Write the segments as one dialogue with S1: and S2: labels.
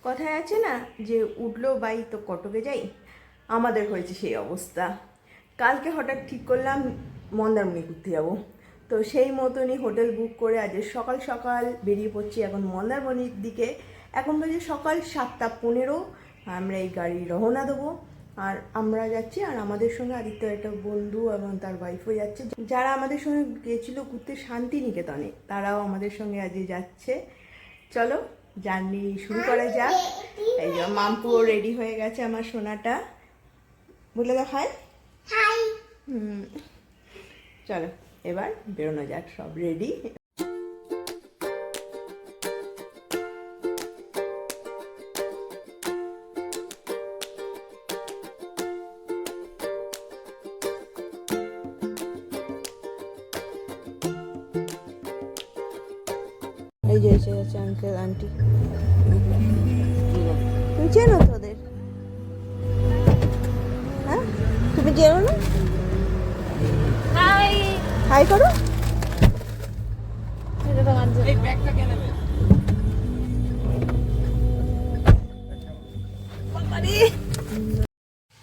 S1: কথায় আছে না যে উঠলো বাই তো কটকে যাই, আমাদের হয়েছে সেই অবস্থা। কালকে হঠাৎ ঠিক করলাম মন্দারমণি ঘুরতে যাবো, তো সেই মতনই হোটেল বুক করে আজ সকাল সকাল বেরিয়ে পড়ছি এখন মন্দারমণির দিকে। এখন বাজে সকাল 7:15। আমরা এই গাড়ি রওনা দেবো আর আমরা যাচ্ছি, আর আমাদের সঙ্গে আদিত্যর একটা বন্ধু এবং তার ওয়াইফও যাচ্ছে। যারা আমাদের সঙ্গে গিয়েছিল ঘুরতে শান্তিনিকেতনে, তারাও আমাদের সঙ্গে আজ যাচ্ছে। চলো জার্নি শুরু করা যাক। এই যে মামপুও রেডি হয়ে গেছে, আমার সোনাটা বলে দাও হাই।
S2: হাই।
S1: চলো এবার বেরোনো যাক, সব রেডি। এই যে এসে গেছে আঙ্কেল আন্টি। তুমি চেনো তো ওদের? হ্যাঁ তুমি চেনো না?
S2: হাই।
S1: হাই করো।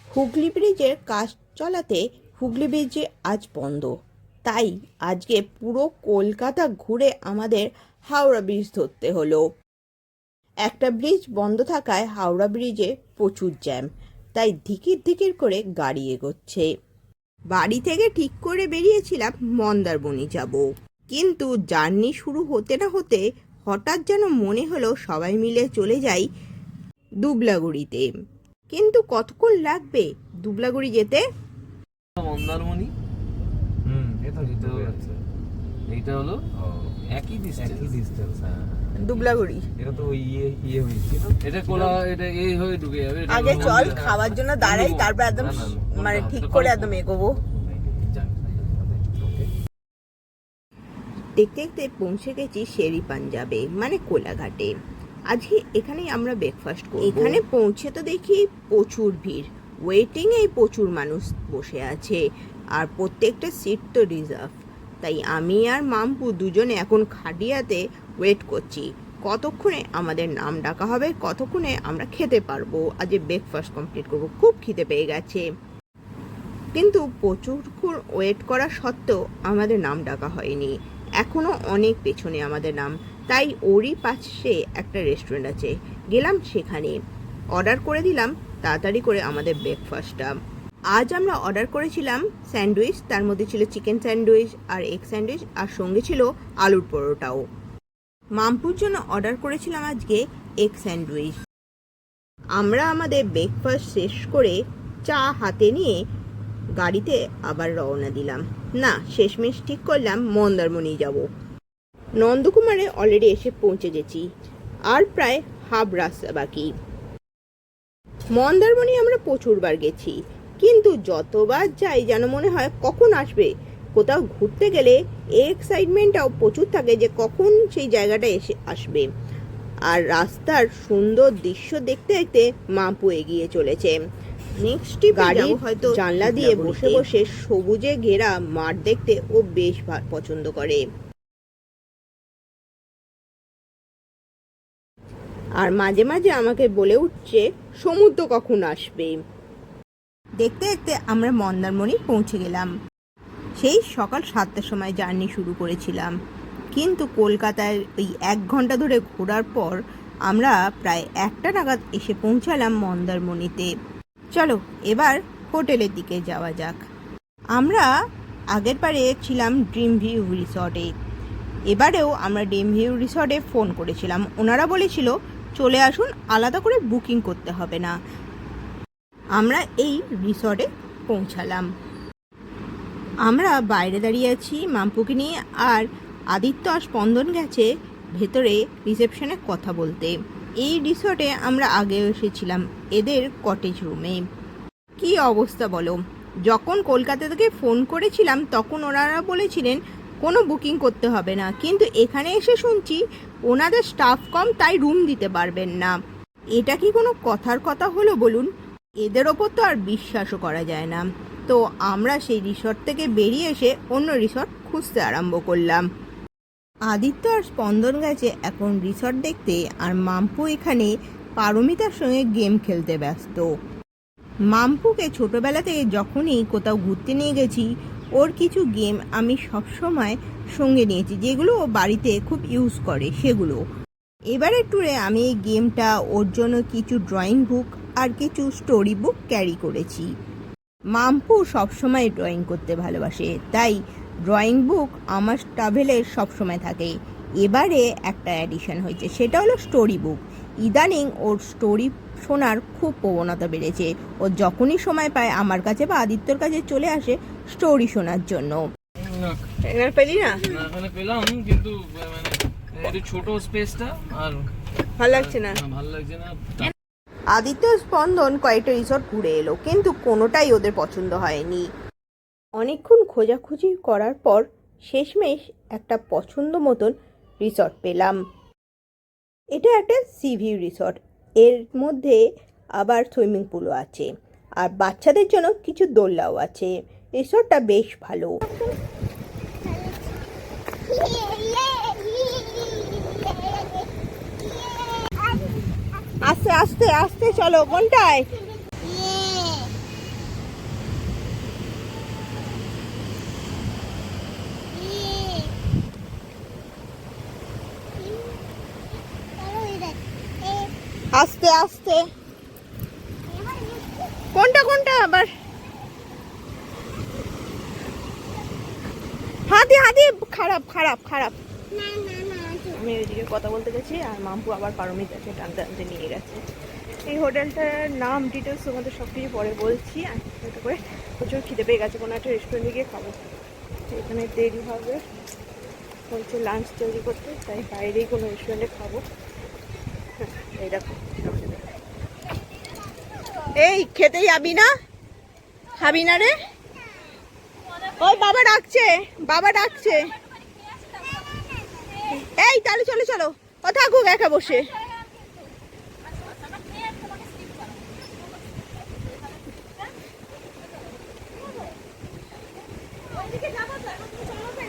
S1: হুগলি ব্রিজের কাজ চলাতে হুগলি ব্রিজে আজ বন্ধ, তাই আজকে পুরো কলকাতা ঘুরে আমাদের হাওড়া ব্রিজ ধরতে হলো। একটা ব্রিজ বন্ধ থাকায় হাওড়া ব্রিজে প্রচুর জ্যাম, তাই ধিকির ধিকির করে গাড়ি এগোচ্ছে। বাড়ি থেকে ঠিক করে বেরিয়েছিলাম মন্দারমণি যাব, কিন্তু জার্নি শুরু হতে না হতে হঠাৎ যেন মনে হলো সবাই মিলে চলে যাই দুবলাগুড়িতে। কিন্তু কতক্ষণ লাগবে দুবলাগুড়ি যেতে?
S3: মন্দারমণি এটা যেতে যাচ্ছে। এইটা হলো একই ডিসটেন্স। হ্যাঁ,
S1: দুবলাগুড়ি
S3: এটা তো ইয়ে হয়েছিল। এটা কোলা, এটা এই হয়ে ঢুকে যাবে।
S1: আগে চল খাওয়ার জন্য দাঁড়াই, তারপর একদম মানে ঠিক করে একদম এগোবো। দেখতে দেখতে পৌঁছে গেছি শেরি পাঞ্জাবে, মানে কোলাঘাটে। আজকে এখানেই আমরা ব্রেকফাস্ট করব। এখানে পৌঁছে তো দেখি প্রচুর ভিড়, ওয়েটিং এ প্রচুর মানুষ বসে আছে, আর প্রত্যেকটা সিট তো রিজার্ভ। তাই আমি আর মাম্পু দুজনে এখন খাটিয়াতে ওয়েট করছি কতক্ষণে আমাদের নাম ডাকা হবে, কতক্ষণে আমরা খেতে পারবো। আজ ব্রেকফাস্ট কমপ্লিট করব, খুব খিদে পেয়ে গেছে। কিন্তু প্রচুরক্ষণ ওয়েট করা সত্ত্বেও আমাদের নাম ডাকা হয়নি, এখনো অনেক পেছনে আমাদের নাম। তাই ওরই পাশে একটা রেস্টুরেন্ট আছে, গেলাম সেখানে, অর্ডার করে দিলাম তাড়াতাড়ি করে আমাদের ব্রেকফাস্টটা। আজ আমরা অর্ডার করেছিলাম স্যান্ডউইচ, তার মধ্যে ছিল চিকেন স্যান্ডউইচ আর এগ স্যান্ডউইচ, আর সঙ্গে ছিল আলুর পরোটাও। মাম্পুর জন্য অর্ডার করেছিলাম আজকে এগ স্যান্ডউইচ। আমরা আমাদের ব্রেকফাস্ট শেষ করে চা হাতে নিয়ে গাড়িতে আবার রওনা দিলাম। না, শেষমেশ ঠিক করলাম মন্দারমণি যাব। নন্দকুমারে অলরেডি এসে পৌঁছে গেছি, আর প্রায় হাফ রাস্তা বাকি। মন্দারমণি আমরা প্রচুরবার গেছি, কিন্তু যতবার যাই যেন মনে হয় কখন আসবে। কোথাও ঘুরতে গেলে এই এক্সাইটমেন্টটাও প্রচুর থাকে যে কখন সেই জায়গাটা এসে আসবে। আর রাস্তার সুন্দর দৃশ্য দেখতে দেখতে মাম্পু এগিয়ে চলেছে। নেক্সট গাড়ি হয়তো জানলা দিয়ে বসে বসে সবুজে ঘেরা মাঠ দেখতে ও বেশ পছন্দ করে। আর মাঝে মাঝে আমাকে বলে উঠছে সমুদ্র কখন আসবে। দেখতে দেখতে আমরা মন্দারমণি পৌঁছে গেলাম। সেই সকাল 7টার সময় জার্নি শুরু করেছিলাম, কিন্তু কলকাতায় ওই 1 ঘন্টা ধরে ঘোরার পর আমরা প্রায় 1টা নাগাদ এসে পৌঁছালাম মন্দারমণিতে। চলো এবার হোটেলের দিকে যাওয়া যাক। আমরা আগের বারে ছিলাম ড্রিম ভিউ রিসর্টে, এবারেও আমরা ড্রিম ভিউ রিসর্টে ফোন করেছিলাম। ওনারা বলেছিল চলে আসুন, আলাদা করে বুকিং করতে হবে না। আমরা এই রিসর্টে পৌঁছালাম। আমরা বাইরে দাঁড়িয়ে আছি মাম্পুকে নিয়ে, আর আদিত্য আর স্পন্দন গেছে ভেতরে রিসেপশনে কথা বলতে। এই রিসর্টে আমরা আগেও এসেছিলাম এদের কটেজ রুমে। কি অবস্থা বলো, যখন কলকাতা থেকে ফোন করেছিলাম তখন ওনারা বলেছিলেন কোনো বুকিং করতে হবে না, কিন্তু এখানে এসে শুনছি ওনাদের স্টাফ কম, তাই রুম দিতে পারবেন না। এটা কি কোনো কথার কথা হলো বলুন? এদের ওপর তো আর বিশ্বাসও করা যায় না। তো আমরা সেই রিসর্ট থেকে বেরিয়ে এসে অন্য রিসর্ট খুঁজতে আরম্ভ করলাম। আদিত্য আর স্পন্দন গেছে এখন রিসর্ট দেখতে, আর মাম্পু এখানে পারমিতার সঙ্গে গেম খেলতে ব্যস্ত। মাম্পুকে ছোটবেলা থেকে যখনই কোথাও ঘুরতে নিয়ে গেছি ওর কিছু গেম আমি সবসময় সঙ্গে নিয়েছি, যেগুলো ও বাড়িতে খুব ইউজ করে সেগুলো। এবারের ট্যুরে আমি এই গেমটা ওর জন্য কিছু ড্রয়িং বুক আর কিছু স্টোরি বুক ক্যারি করেছি। মাম্পু সবসময় ড্রয়িং করতে ভালোবাসে, তাই ড্রয়িং বুক আমার ট্রাভেলে সবসময় থাকে। এবারে একটা অ্যাডিশন হয়েছে, সেটা হলো স্টোরি বুক। ইদানিং ওর স্টোরি শোনার খুব প্রবণতা বেড়েছে। ও যখনই সময় পায় আমার কাছে বা আদিত্যর কাছে চলে আসে স্টোরি শোনার জন্য। এখানে পেলি না?
S3: এখানে পেলাম, কিন্তু মানে একটু ছোট স্পেসটা আর
S1: ভালো লাগছে না।
S3: ভালো লাগছে না।
S1: আদিত্য স্পন্দন কয়েকটা রিসর্ট ঘুরে এলো, কিন্তু কোনোটাই ওদের পছন্দ হয়নি। অনেকক্ষণ খোঁজাখুঁজি করার পর শেষমেশ একটা পছন্দ মতন রিসর্ট পেলাম। এটা একটা সি ভিউ রিসর্ট, এর মধ্যে আবার সুইমিং পুলও আছে আর বাচ্চাদের জন্য কিছু দোলনাও আছে। রিসর্টটা বেশ ভালো। আস্তে আস্তে আস্তে চলো। কোনটায়? আস্তে আস্তে। কোনটা কোনটা আবার? হাতি হাতি, খারাপ খারাপ খারাপ। আমি ওইদিকে কথা বলতে গেছি আর মাম্পু আবার পারমিতাকে টানতে টানতে নিয়ে গেছে। এই হোটেলটার নাম ডিটেলস তোমাদের সব কিছু পরে বলছি। একটা করে প্রচুর খিদে পেয়ে গেছে, কোনো একটা রেস্টুরেন্টে গিয়ে খাবো। এখানে দেরি হবে, বলছে লাঞ্চ তৈরি করতে, তাই বাইরেই কোনো রেস্টুরেন্টে খাবো। এই দেখো, এই খেতে যাবি না? খাবি না রে? ওই বাবা ডাকছে, বাবা ডাকছে। এই তাহলে চলো চলো, ও থাকুক একা বসে।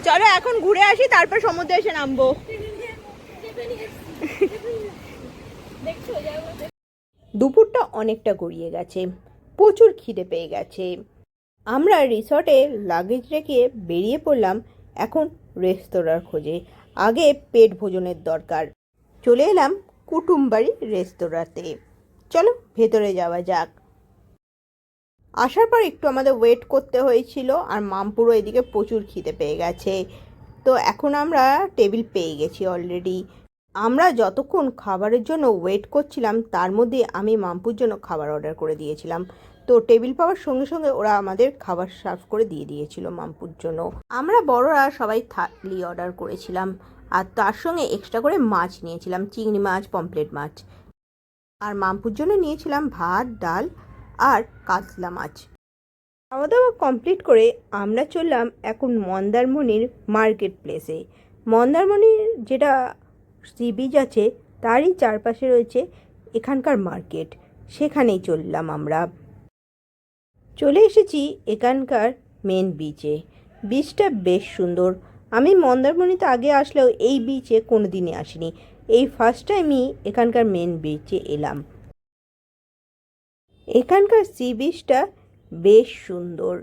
S1: চলো এখন ঘুরে আসি, তারপর সমুদ্রে এসে নামবো। দুপুরটা অনেকটা গড়িয়ে গেছে, প্রচুর খিদে পেয়ে গেছে। আমরা রিসর্টে লাগেজ রেখে বেরিয়ে পড়লাম এখন রেস্তোরাঁর খোঁজে। আগে পেট ভোজনের দরকার। চলে এলাম কুটুমবাড়ি রেস্তোরাঁতে। চলো ভেতরে যাওয়া যাক। আসার পর একটু আমাদের ওয়েট করতে হয়েছিল, আর মামপুরও এদিকে প্রচুর খিদে পেয়ে গেছে। তো এখন আমরা টেবিল পেয়ে গেছি অলরেডি। আমরা যতক্ষণ খাবারের জন্য ওয়েট করছিলাম তার মধ্যে আমি মামপুর জন্য খাবার অর্ডার করে দিয়েছিলাম। তো টেবিল পাওয়ার সঙ্গে সঙ্গে ওরা আমাদের খাবার সার্ভ করে দিয়ে দিয়েছিল মামপুর জন্য। আমরা বড়রা সবাই থালি অর্ডার করেছিলাম, আর তার সঙ্গে এক্সট্রা করে মাছ নিয়েছিলাম, চিংড়ি মাছ, পমফ্রেট মাছ। আর মামপুর জন্য নিয়েছিলাম ভাত, ডাল আর কাতলা মাছ। খাওয়া দাওয়া কমপ্লিট করে আমরা চললাম এখন মন্দারমণির মার্কেট প্লেসে। মন্দারমণির যেটা সি বিচ আছে তারই চারপাশে রয়েছে এখানকার মার্কেট, সেখানেই চললাম আমরা। চলে এসেছি এখানকার মেন বিচে। বিচটা বেশ সুন্দর। আমি মন্দারমণিতে আগে আসলেও এই বিচে কোনো দিনই আসিনি, এই ফার্স্ট টাইমই এখানকার মেন বিচে এলাম। এখানকার সি বিচটা বেশ সুন্দর।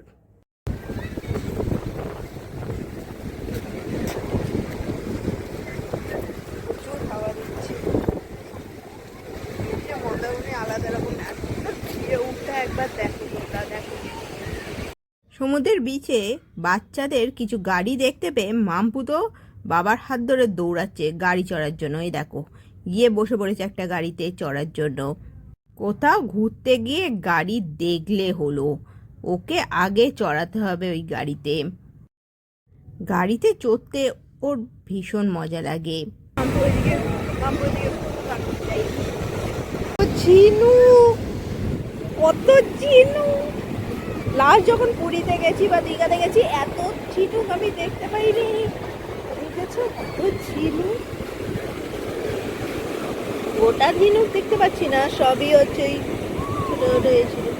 S1: প্রচুর হাওয়া দিচ্ছে, মন্দারমণি আলাদা রকম উঠটা একবার দেখো, দেখো। সমুদ্রের বিচে বাচ্চাদের কিছু গাড়ি দেখতে পেয়ে মাম্পু তো বাবার হাত ধরে দৌড়াচ্ছে গাড়ি চড়ার জন্য। এই দেখো, গিয়ে বসে পড়েছে একটা গাড়িতে চড়ার জন্য। কোথাও ঘুরতে গিয়ে গাড়ি দেখলে হলো, ওকে আগে চড়াতে হবে ওই গাড়িতে। গাড়িতে চড়তে ওর ভীষণ মজা লাগে। চিনু, কত চিনু! লাস্ট যখন পুরীতে গেছি বা দীঘাতে গেছি এত ঝিনুক আমি দেখতে পাইনি। দেখেছো কত ঝিনুক? গোটা ঝিনুক দেখতে পাচ্ছি না, সবই হচ্ছে এই ছোট ছোট ঝিনুক।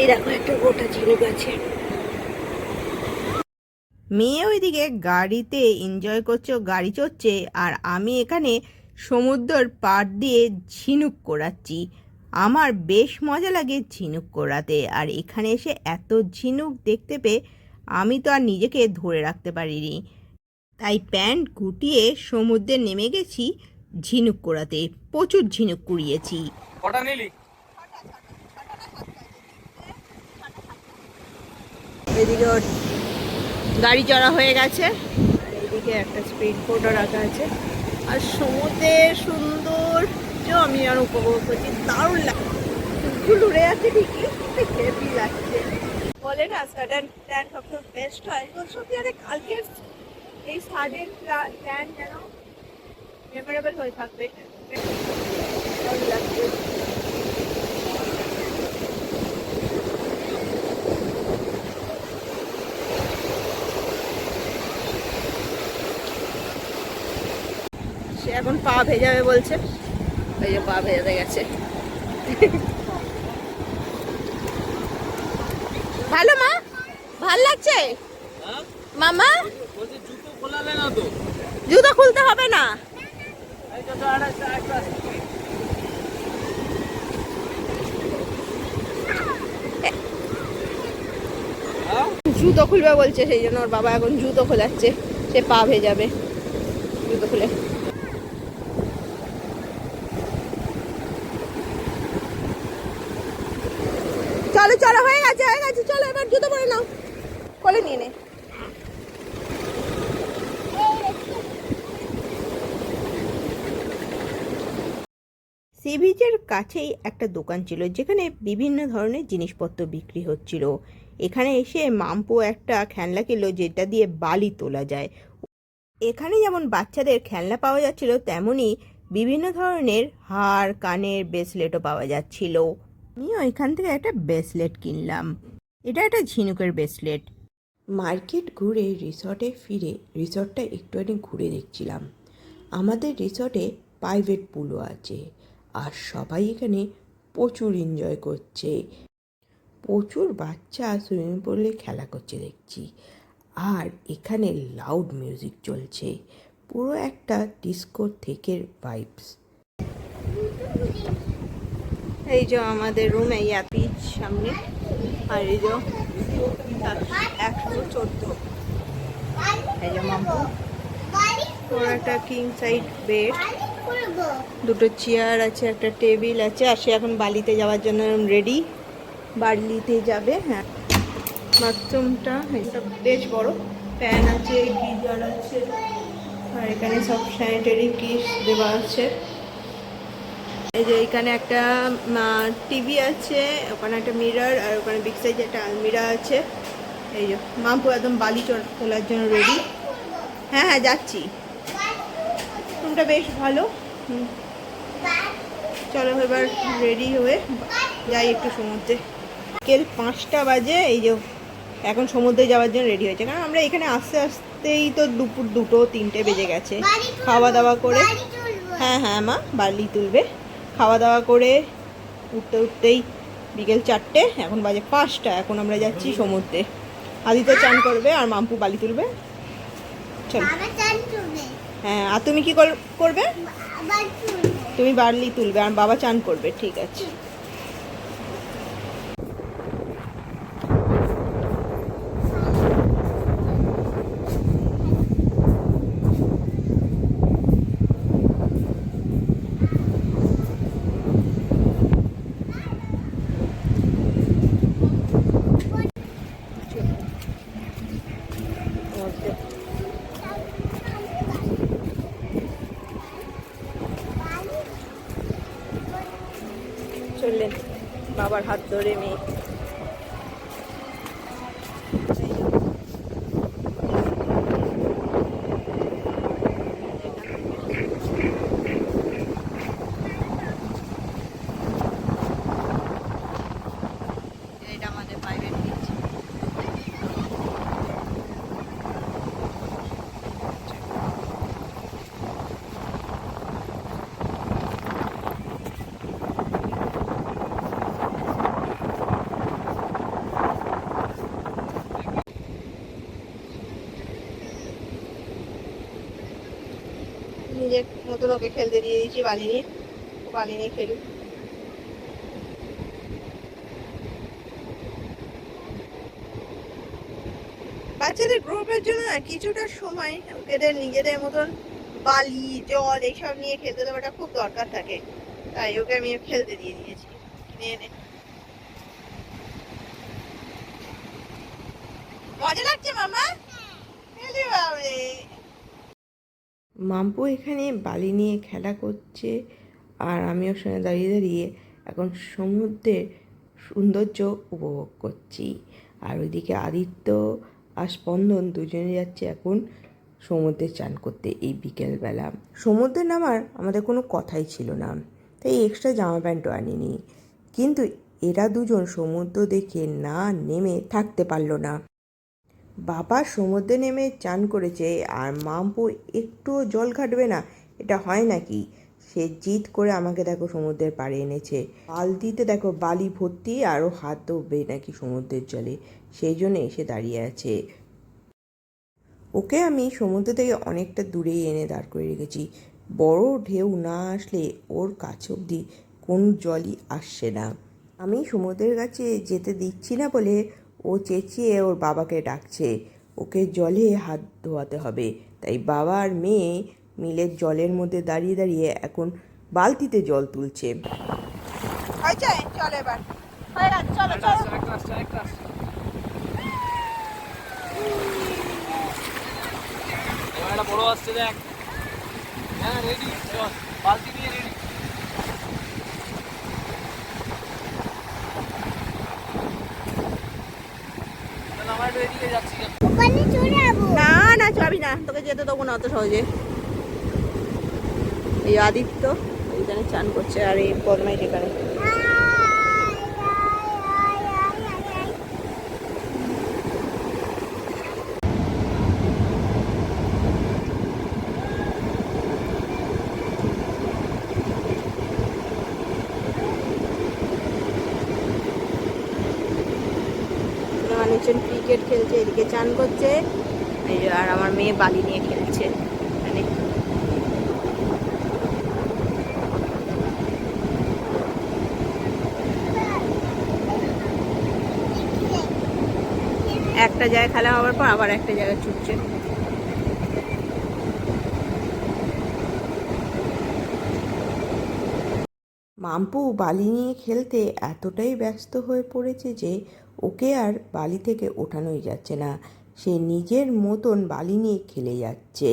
S1: এই দেখো একটা গোটা ঝিনুক আছে। মেয়ে ওইদিকে গাড়িতে এনজয় করছে, গাড়ি চড়ছে, আর আমি এখানে সমুদ্রের পাড় দিয়ে ঝিনুক কোড়াচ্ছি। আমার বেশ মজা লাগে ঝিনুক কোড়াতে, আর এখানে এসে এত ঝিনুক দেখতে পেয়ে আমি তো আর নিজেকে ধরে রাখতে পারিনি, তাই প্যান্ট গুটিয়ে সমুদ্রে নেমে গেছি ঝিনুক কোড়াতে। প্রচুর ঝিনুক কুড়িয়েছি।
S3: কটা নিলি?
S1: এদিকে ওর গাড়ি চড়া হয়ে গেছে, আর এদিকে একটা স্পিড বোটও রাখা আছে, আর সমুদ্রের সৌন্দর্য আমি আর উপভোগ করছি। দারুণ লাগছে, ফুল উড়ে যাচ্ছে ঠিকই, হেভি লাগছে। বলে না সাডেন প্ল্যান সবসময় বেস্ট হয়, তো সত্যি আরে কালকের এই সাডেন প্ল্যান যেন মেমোরেবল হয়ে থাকবে। ভালো লাগছে। সে এখন পা ভেজাবে বলছে, ওই যে পা ভেজাতে গেছে। ভালো মা, ভাল লাগছে
S3: হ্যাঁ?
S1: মামা?
S3: বলছি জুতো খোলালে না তো?
S1: জুতো খুলতে হবে না।
S3: এই তো আরেকটা।
S1: জুতো খুলবে বলছে, সেই জন্য ওর বাবা এখন জুতো খোলাচ্ছে। সে পা ভেজাবে জুতো খুলে। চলো চলো, হয়ে গেছে হয়ে গেছে, চলো এবার জুতো পরে নাও, কোলে নিয়ে নে। সি বিচের কাছেই একটা দোকান ছিল যেখানে বিভিন্ন ধরনের জিনিসপত্র বিক্রি হচ্ছিল। এখানে এসে মাম্পু একটা খেলনা কিনলো যেটা দিয়ে বালি তোলা যায়। এখানে যেমন বাচ্চাদের খেলনা পাওয়া যাচ্ছিল, তেমনই বিভিন্ন ধরনের হার কানের ব্রেসলেটও পাওয়া যাচ্ছিল। আমিও এখান থেকে একটা ব্রেসলেট কিনলাম। এটা একটা ঝিনুকের ব্রেসলেট। মার্কেট ঘুরে রিসর্টে ফিরে রিসর্টটা একটুখানি ঘুরে দেখছিলাম। আমাদের রিসর্টে প্রাইভেট পুলও আছে, আর সবাই এখানে প্রচুর এনজয় করছে। প্রচুর বাচ্চা সুইমিং পুলে খেলা করছে দেখছি, আর এখানে লাউড মিউজিক চলছে, পুরো একটা ডিস্কো থেকে ভাইবস। এই যে আমাদের রুম, এই বিচ সামনে, আর এই যে 114, এই যে মাম্পু, ওর একটা কিং সাইড বেড, দুটো চেয়ার আছে, একটা টেবিল আছে, আর সে এখন বালিতে যাওয়ার জন্য রেডি, বালিতে যাবে। হ্যাঁ, বাথরুমটা এটা বেশ বড়, ফ্যান আছে, গিজার আছে, আর এখানে সব স্যানিটারি কিট দেওয়া আছে। এই যে এখানে একটা টিভি আছে, ওখানে একটা মিরর, আর ওখানে বিগ সাইজে একটা আলমিরা আছে। এই যে মাম্পু একদম বালি তোলার জন্য রেডি। হ্যাঁ হ্যাঁ যাচ্ছি, রুমটা বেশ ভালো। চলো এবার রেডি হয়ে যাই একটু সমুদ্রে। বিকেল 5টা বাজে, এই যে এখন সমুদ্রে যাওয়ার জন্য রেডি হয়েছে, কারণ আমরা এখানে আস্তে আস্তেই তো দুপুর 2-3টে বেজে গেছে। খাওয়া দাওয়া করে, হ্যাঁ হ্যাঁ মা বালি তুলবে, খাওয়া দাওয়া করে উঠতে উঠতেই বিকেল 4টে, এখন বাজে 5টা। এখন আমরা যাচ্ছি সমুদ্রে। আদিত্য চান করবে আর মাম্পু বালি তুলবে। চল। হ্যাঁ, আর তুমি কি করবে? তুমি বালি তুলবে আর বাবা চান করবে, ঠিক আছে। চললেন বাবার হাত ধরে মেয়ে। এটা আমাদের প্রাইভেট বিচ। মতন ওকে খেলতে দিয়ে দিয়েছি বালি নিয়ে, ও বালি নিয়ে খেলুক। বাচ্চাদের গ্রোপের জন্য না কিছুটা সময় এদের নিজেদের মতন বালি জল এইসব নিয়ে খেলতে দেওয়াটা খুব দরকার থাকে, তাই ওকে আমি খেলতে দিয়ে দিয়েছি কিনে এনে। মজা লাগছে মামা? মাম্পু এখানে বালি নিয়ে খেলা করছে আর আমি ওর সঙ্গে দাঁড়িয়ে দাঁড়িয়ে এখন সমুদ্রের সৌন্দর্য উপভোগ করছি। আর ওইদিকে আদিত্য আর স্পন্দন দুজনে যাচ্ছে এখন সমুদ্রে চান করতে এই বিকেলবেলা। সমুদ্রে নামার আমাদের কোনো কথাই ছিল না, তাই এক্সট্রা জামা প্যান্টও আনিনি, কিন্তু এরা দুজন সমুদ্র দেখে না নেমে থাকতে পারলো না। বাবা সমুদ্রে নেমে চান করেছে আর মাম্পু একটুও জল ঘাটবে না, এটা হয় নাকি? সে জিদ করে আমাকে দেখো সমুদ্রের পাড়ে এনেছে, বালতিতে দেখো বালি ভর্তি, আরও হাত ধোবে নাকি সমুদ্রের জলে, সেই জন্য এসে দাঁড়িয়ে আছে। ওকে আমি সমুদ্র থেকে অনেকটা দূরেই এনে দাঁড় করে রেখেছি, বড় ঢেউ না আসলে ওর কাছে অবধি কোন জলই আসছে না। আমি সমুদ্রের কাছে যেতে দিচ্ছি না বলে ও চেঁচিয়ে ওর বাবাকে ডাকছে, ওকে জলে হাত ধোয়াতে হবে। তাই বাবা আর মেয়ে মিলে জলের মধ্যে দাঁড়িয়ে দাঁড়িয়ে এখন বালতিতে জল তুলছে। চল এবার, চলো চলো।
S3: এবার একটা বড় আসছে দেখ। হ্যাঁ রেডি, চল বালতি নিয়ে রেডি। আমার এদিকে যাচ্ছি
S1: না না যাবি না, তোকে যেতে দেবো না অত সহজে। এই আদিত্য এইখানে চান করছে আর এই বদমাই এখানে। মানুষজন ক্রিকেট খেলছে, এদিকে চান করছে, আর আমার মেয়ে বালি নিয়ে খেলছে এখানে। একটা জায়গায় খেলা হওয়ার পর আবার একটা জায়গায় ছুটছে। মাম্পু বালি নিয়ে খেলতে এতটাই ব্যস্ত হয়ে পড়েছে যে ওকে আর বালি থেকে ওঠানোই যাচ্ছে না, সে নিজের মতন বালি নিয়ে খেলে যাচ্ছে।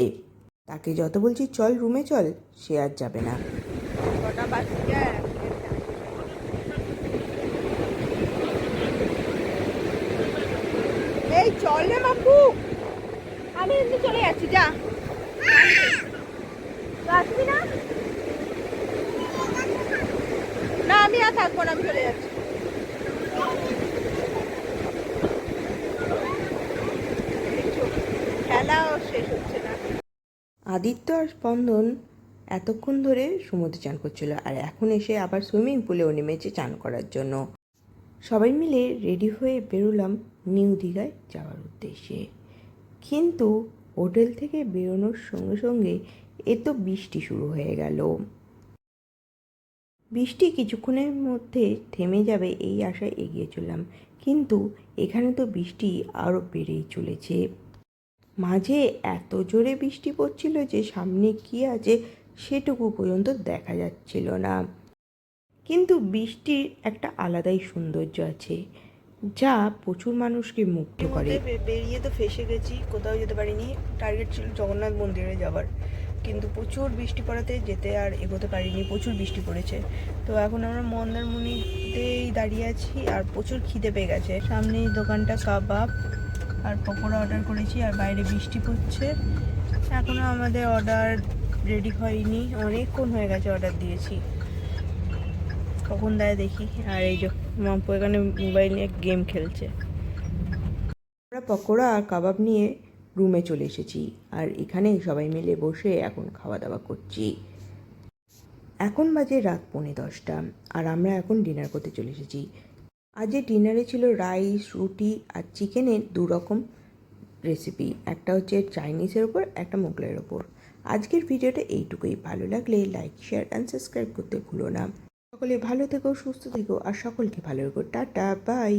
S1: তাকে যত বলছি চল রুমে চল, সে আর যাবে না। এই চল রে মাম্পু, আমি এমনি চলে যাচ্ছি, যা। আসবি না? না আমি আর থাকবো না, আমি চলে যাচ্ছি। খেলাও শেষ হচ্ছে না। আদিত্য আর স্পন্দন এতক্ষণ ধরে সমুদ্রে চান করছিল আর এখন এসে আবার সুইমিং পুলেও নেমেছে চান করার জন্য। সবাই মিলে রেডি হয়ে বেরোলাম নিউ দীঘায় যাওয়ার উদ্দেশ্যে, কিন্তু হোটেল থেকে বেরোনোর সঙ্গে সঙ্গে তো বৃষ্টি শুরু হয়ে গেল। বৃষ্টি কিছুক্ষণের মধ্যে থেমে যাবে এই আশায় এগিয়ে চললাম, কিন্তু এখানে তো বৃষ্টি আরও বেড়েই চলেছে। মাঝে এত জোরে বৃষ্টি পড়ছিল যে সামনে কী আছে সেটুকু পর্যন্ত দেখা যাচ্ছিল না, কিন্তু বৃষ্টির একটা আলাদাই সৌন্দর্য আছে যা প্রচুর মানুষকে মুগ্ধ করে। বেরিয়ে তো ফেসে গেছি, কোথাও যেতে পারিনি। টার্গেট ছিল জগন্নাথ মন্দিরে যাওয়ার, কিন্তু প্রচুর বৃষ্টি পড়াতে যেতে আর এগোতে পারিনি, প্রচুর বৃষ্টি পড়েছে। তো এখন আমরা মন্দারমণিতেই দাঁড়িয়ে আছি আর প্রচুর খিদে পেয়ে গেছে। সামনেই দোকানটা কাবাব আর পকোড়া অর্ডার করেছি আর বাইরে বৃষ্টি পড়ছে। এখনও আমাদের অর্ডার রেডি হয়নি, অনেকক্ষণ হয়ে গেছে অর্ডার দিয়েছি, কখন দেয় দেখি। আর এই যে মাম্পু এখানে মোবাইল নিয়ে গেম খেলছে। আমরা পকোড়া আর কাবাব নিয়ে রুমে চলে এসেছি আর এখানে সবাই মিলে বসে এখন খাওয়া দাওয়া করছি। এখন বাজে রাত 9:30 আর আমরা এখন ডিনার করতে চলে এসেছি। আজকে ডিনারে ছিল রাইস, রুটি আর চিকেনের 2 রকম রেসিপি, একটা হচ্ছে চাইনিজের ওপর, একটা মোগলাইয়ের ওপর। আজকের ভিডিওটা এইটুকুই। ভালো লাগলে লাইক, শেয়ার অ্যান্ড সাবস্ক্রাইব করতে ভুলো না। সকলে ভালো থেকো, সুস্থ থেকো আর সকলকে ভালো রেখো। Tata, by.